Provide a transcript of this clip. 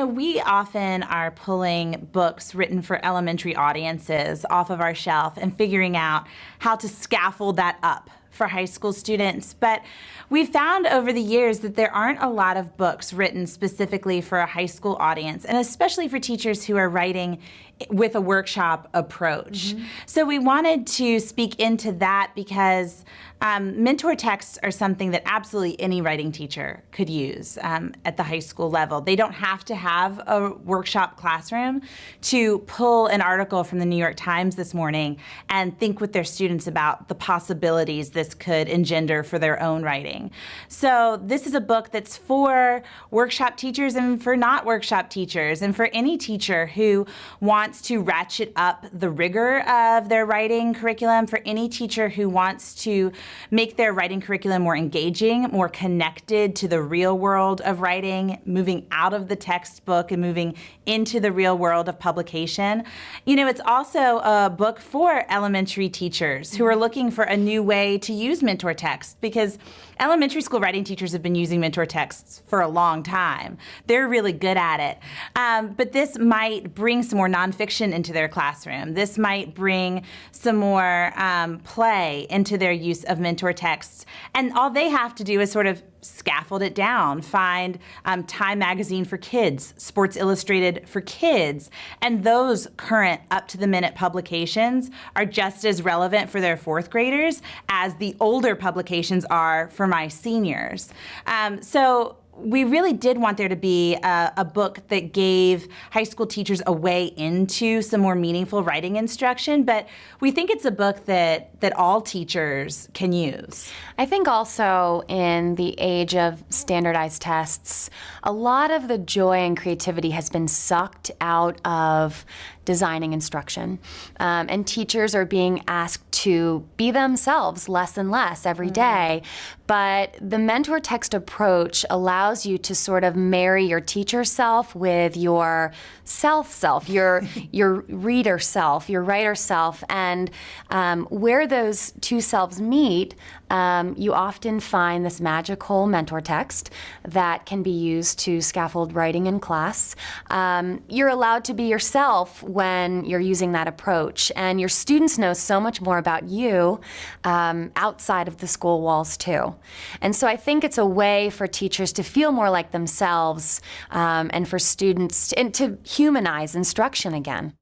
we often are pulling books written for elementary audiences off of our shelf and figuring out how to scaffold that up for high school students. But we've found over the years that there aren't a lot of books written specifically for a high school audience, and especially for teachers who are writing with a workshop approach. So we wanted to speak into that because mentor texts are something that absolutely any writing teacher could use at the high school level. They don't have to have a workshop classroom to pull an article from the New York Times this morning and think with their students about the possibilities this could engender for their own writing. So this is a book that's for workshop teachers and for not workshop teachers, and for any teacher who wants to ratchet up the rigor of their writing curriculum, for any teacher who wants to make their writing curriculum more engaging, more connected to the real world of writing, moving out of the textbook and moving into the real world of publication. It's also a book for elementary teachers who are looking for a new way to use mentor text, because elementary school writing teachers have been using mentor texts for a long time. They're really good at it. But this might bring some more nonfiction into their classroom. This might bring some more play into their use of mentor texts. And all they have to do is sort of scaffold it down, find Time Magazine for kids, Sports Illustrated for kids, and those current up-to-the-minute publications are just as relevant for their fourth graders as the older publications are for my seniors. So we really did want there to be a book that gave high school teachers a way into some more meaningful writing instruction, but we think it's a book that all teachers can use. I think also in the age of standardized tests, a lot of the joy and creativity has been sucked out of designing instruction. And teachers are being asked to be themselves less and less every day. But the mentor text approach allows you to sort of marry your teacher self with your self, your reader self, your writer self. And where those two selves meet, you often find this magical mentor text that can be used to scaffold writing in class. You're allowed to be yourself when you're using that approach, and your students know so much more about you outside of the school walls too. And so I think it's a way for teachers to feel more like themselves, and for students to humanize instruction again.